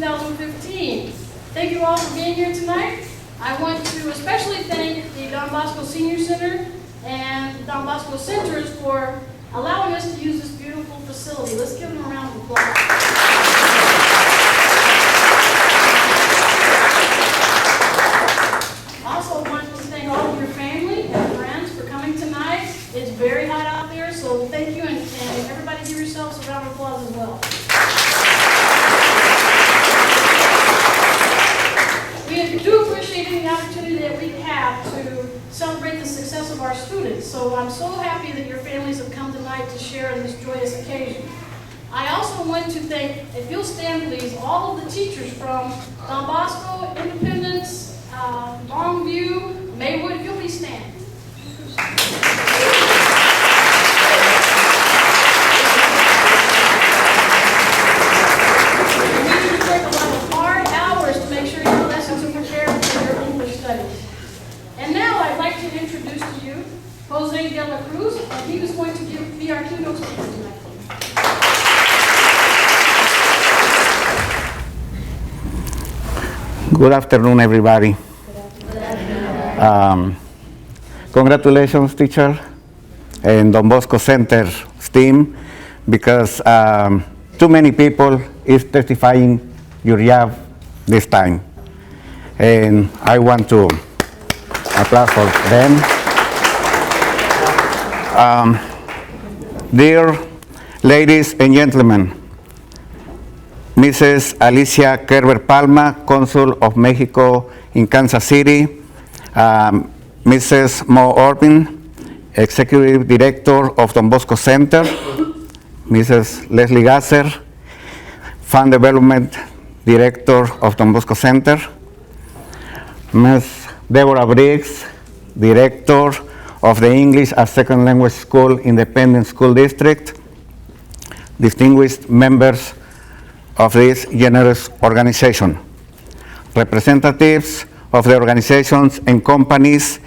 2015. Thank you all for being here tonight. I want to especially thank the Don Bosco Senior Center and the Don Bosco Centers for allowing us to use this beautiful facility. Let's give them a round of applause. Also want to thank all of your family and friends for coming tonight. It's very hot out there, so thank you, and everybody give yourselves a round of applause as well. We do appreciate any opportunity that we have to celebrate the success of our students, so I'm so happy that your families have come tonight to share in this joyous occasion. I also want to thank, if you'll stand please, all of the teachers from Don Bosco, Independence, Longview, Maywood, if you'll please stand. We work a lot of hard hours to make sure your lessons are prepared for your English studies. And now I'd like to introduce to you Jose de la Cruz, and he is going to be our keynote speaker tonight. Good afternoon, everybody. Congratulations, teacher, and Don Bosco Center team, because too many people is testifying your job this time. And I want to applaud for them. Dear ladies and gentlemen, Mrs. Alicia Kerber Palma, Consul of Mexico in Kansas City, Mrs. Mo Orpin, Executive Director of Don Bosco Center, Mrs. Leslie Gasser, Fund Development Director of Don Bosco Center, Ms. Deborah Briggs, Director of the English as Second Language School Independent School District, distinguished members of this generous organization, representatives of the organizations and companies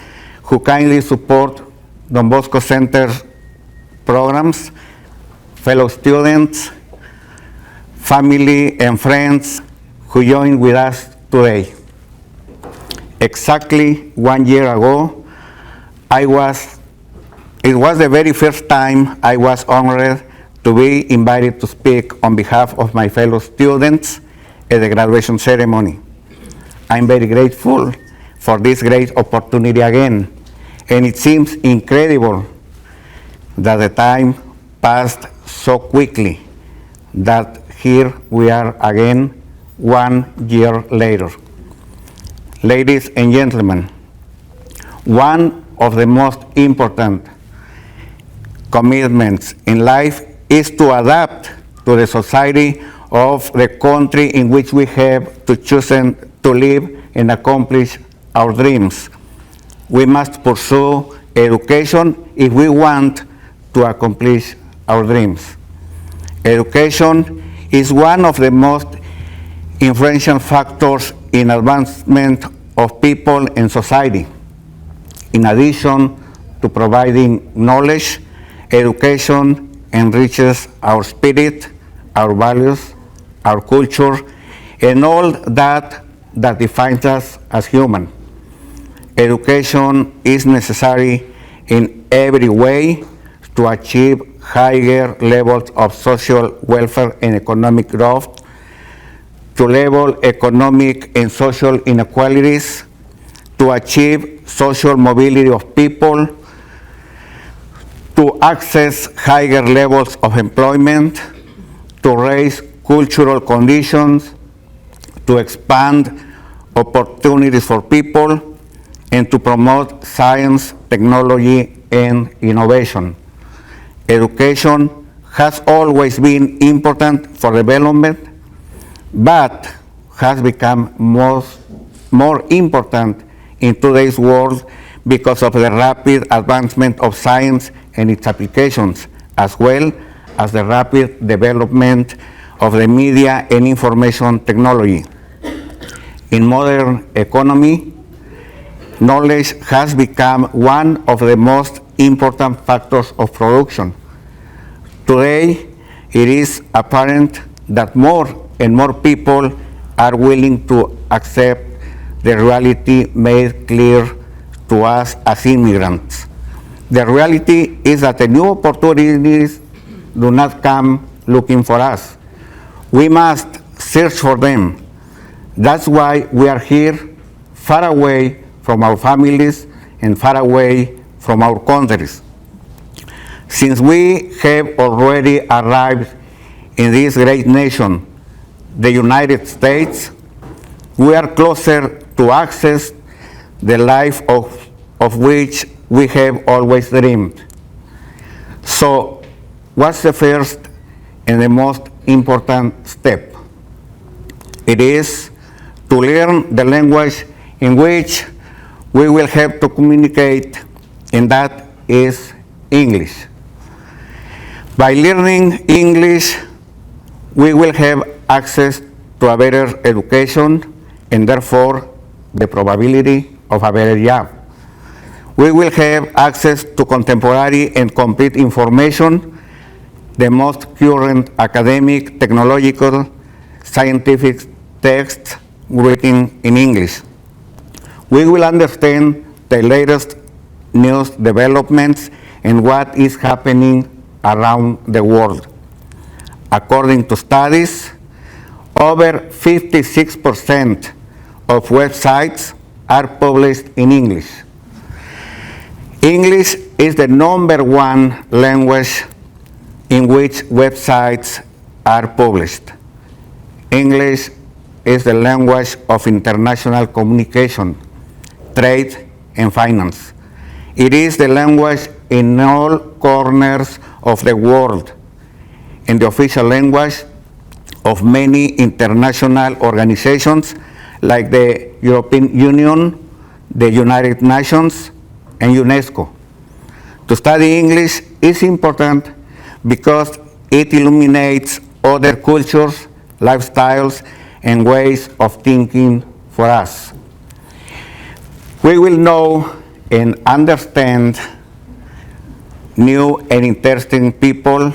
who kindly support Don Bosco Center programs, fellow students, family and friends who join with us today. Exactly 1 year ago, it was the very first time I was honored to be invited to speak on behalf of my fellow students at the graduation ceremony. I'm very grateful for this great opportunity again, and it seems incredible that the time passed so quickly that here we are again 1 year later. Ladies and gentlemen, one of the most important commitments in life is to adapt to the society of the country in which we have to choose to live and accomplish our dreams. We must pursue education if we want to accomplish our dreams. Education is one of the most influential factors in advancement of people and society. In addition to providing knowledge, education enriches our spirit, our values, our culture, and all that defines us as human. Education is necessary in every way to achieve higher levels of social welfare and economic growth, to level economic and social inequalities, to achieve social mobility of people, to access higher levels of employment, to raise cultural conditions, to expand opportunities for people, and to promote science, technology, and innovation. Education has always been important for development, but has become more important in today's world because of the rapid advancement of science and its applications, as well as the rapid development of the media and information technology. In modern economy, knowledge has become one of the most important factors of production. Today, it is apparent that more and more people are willing to accept the reality made clear to us as immigrants. The reality is that the new opportunities do not come looking for us. We must search for them. That's why we are here, far away from our families and far away from our countries. Since we have already arrived in this great nation, the United States, we are closer to access the life of which we have always dreamed. So, what's the first and the most important step? It is to learn the language in which we will have to communicate, and that is English. By learning English, we will have access to a better education and therefore the probability of a better job. We will have access to contemporary and complete information, the most current academic, technological, scientific texts written in English. We will understand the latest news developments and what is happening around the world. According to studies, over 56% of websites are published in English. English is the #1 language in which websites are published. English is the language of international communication, trade, and finance. It is the language in all corners of the world and the official language of many international organizations like the European Union, the United Nations, and UNESCO. To study English is important because it illuminates other cultures, lifestyles, and ways of thinking for us. We will know and understand new and interesting people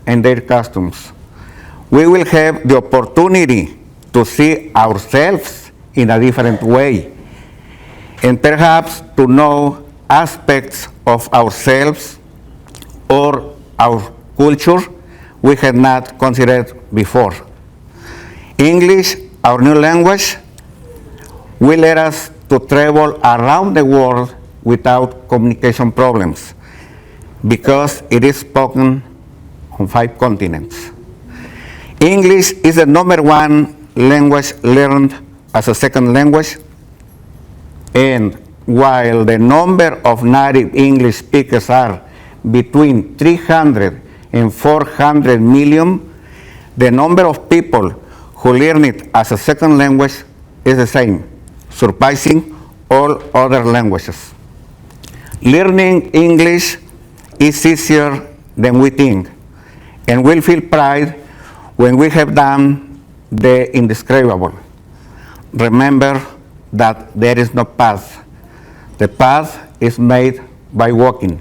and their customs. We will have the opportunity to see ourselves in a different way, and perhaps to know aspects of ourselves or our culture we had not considered before. English, our new language, will let us to travel around the world without communication problems because it is spoken on 5 continents. English is the #1 language learned as a second language, and while the number of native English speakers are between 300 and 400 million, the number of people who learn it as a second language is the same, surpassing all other languages. Learning English is easier than we think, and we'll feel pride when we have done the indescribable. Remember that there is no path. The path is made by walking.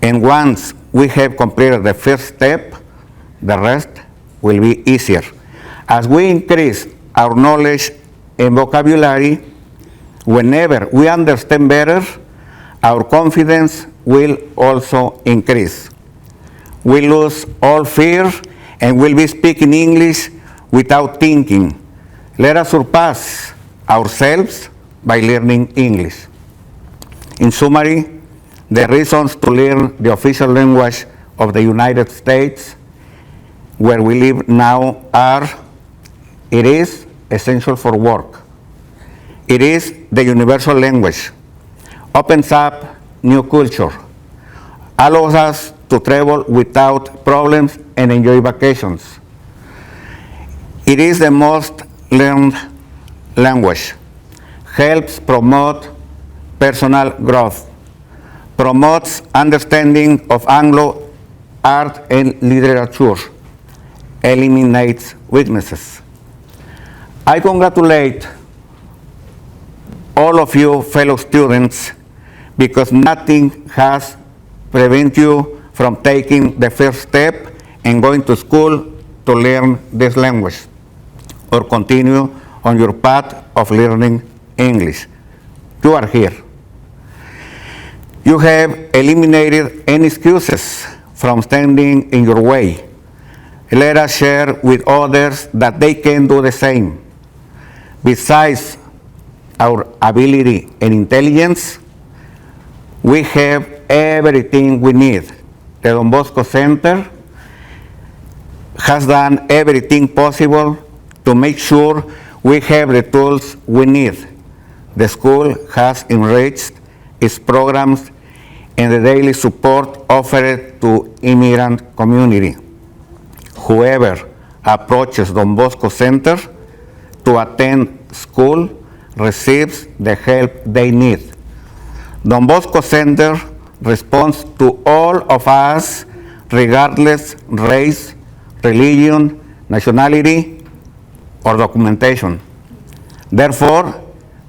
And once we have completed the first step, the rest will be easier. As we increase our knowledge and vocabulary, whenever we understand better, our confidence will also increase. We lose all fear and will be speaking English without thinking. Let us surpass ourselves by learning English. In summary, the reasons to learn the official language of the United States, where we live now, are: it is essential for work. It is the universal language, opens up new culture, allows us to travel without problems and enjoy vacations. It is the most learned language, helps promote personal growth, promotes understanding of Anglo art and literature, eliminates weaknesses. I congratulate all of you fellow students because nothing has prevented you from taking the first step and going to school to learn this language. or continue on your path of learning English. You are here. You have eliminated any excuses from standing in your way. Let us share with others that they can do the same. Besides our ability and intelligence, we have everything we need. The Don Bosco Center has done everything possible to make sure we have the tools we need. The school has enriched its programs and the daily support offered to immigrant community. Whoever approaches Don Bosco Center to attend school receives the help they need. Don Bosco Center responds to all of us regardless race, religion, nationality, or documentation. Therefore,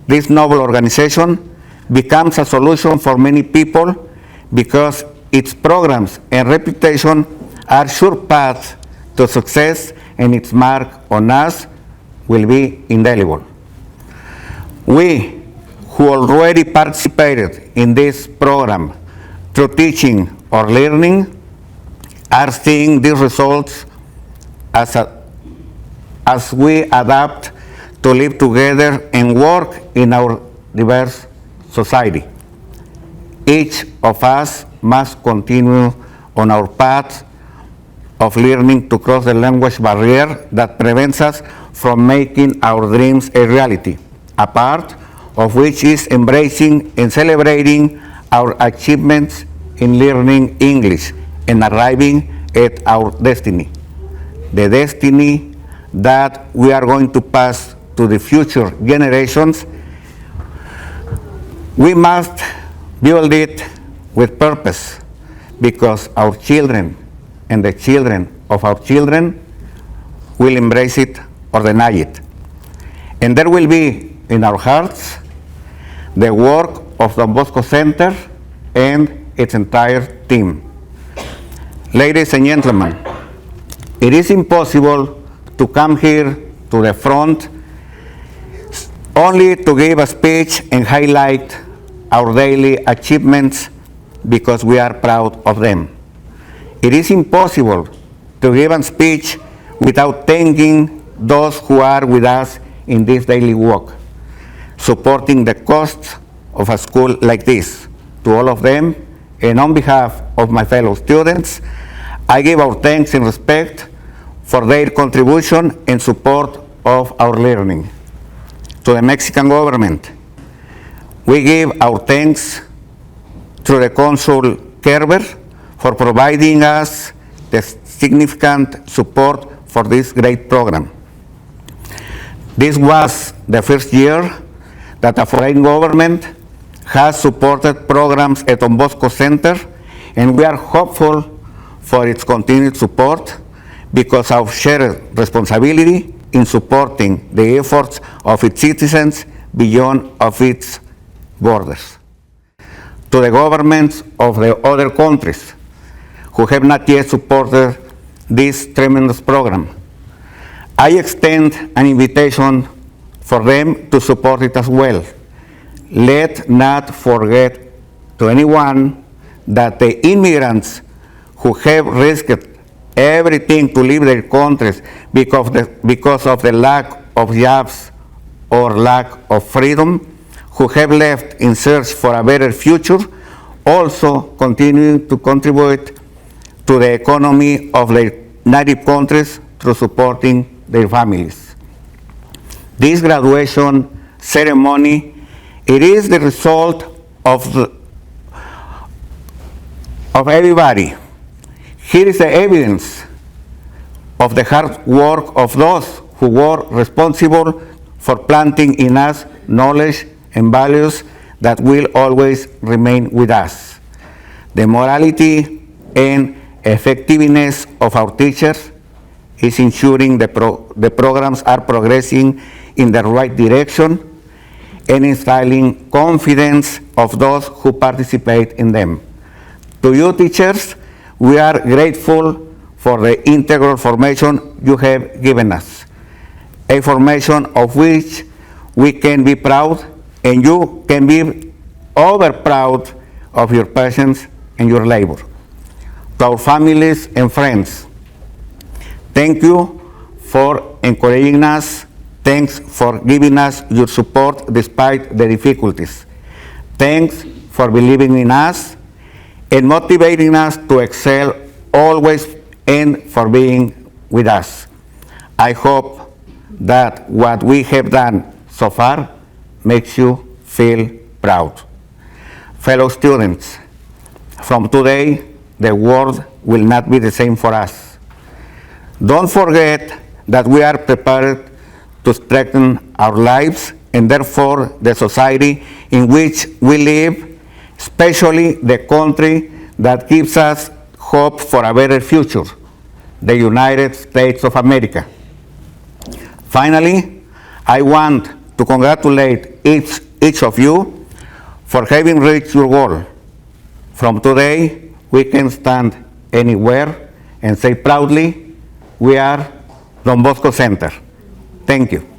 this noble organization becomes a solution for many people because its programs and reputation are sure paths to success, and its mark on us will be indelible. We who already participated in this program through teaching or learning are seeing these results as we adapt to live together and work in our diverse society. Each of us must continue on our path of learning to cross the language barrier that prevents us from making our dreams a reality, a part of which is embracing and celebrating our achievements in learning English and arriving at our destiny, the destiny that we are going to pass to the future generations. We must build it with purpose because our children and the children of our children will embrace it or deny it. And there will be in our hearts the work of the Bosco Center and its entire team. Ladies and gentlemen, it is impossible to come here to the front only to give a speech and highlight our daily achievements because we are proud of them. It is impossible to give a speech without thanking those who are with us in this daily work, supporting the costs of a school like this. To all of them, and on behalf of my fellow students, I give our thanks and respect for their contribution and support of our learning. To the Mexican government, we give our thanks to the Consul Kerber for providing us the significant support for this great program. This was the first year that a foreign government has supported programs at Don Bosco Center, and we are hopeful for its continued support because of shared responsibility in supporting the efforts of its citizens beyond of its borders. To the governments of the other countries who have not yet supported this tremendous program, I extend an invitation for them to support it as well. Let not forget to anyone that the immigrants who have risked everything to leave their countries because of the lack of jobs or lack of freedom, who have left in search for a better future, also continue to contribute to the economy of their native countries through supporting their families. This graduation ceremony, it is the result of everybody. Here is the evidence of the hard work of those who were responsible for planting in us knowledge and values that will always remain with us. The morality and effectiveness of our teachers is ensuring the programs are progressing in the right direction and instilling confidence of those who participate in them. To you teachers, we are grateful for the integral formation you have given us. a formation of which we can be proud, and you can be over proud of your patience and your labor. To our families and friends, thank you for encouraging us. Thanks for giving us your support despite the difficulties. Thanks for believing in us and motivating us to excel always, and for being with us. I hope that what we have done so far makes you feel proud. Fellow students, from today, the world will not be the same for us. Don't forget that we are prepared to strengthen our lives and therefore the society in which we live, especially the country that gives us hope for a better future, the United States of America. Finally, I want to congratulate each of you for having reached your goal. From today, we can stand anywhere and say proudly, we are Don Bosco Center. Thank you.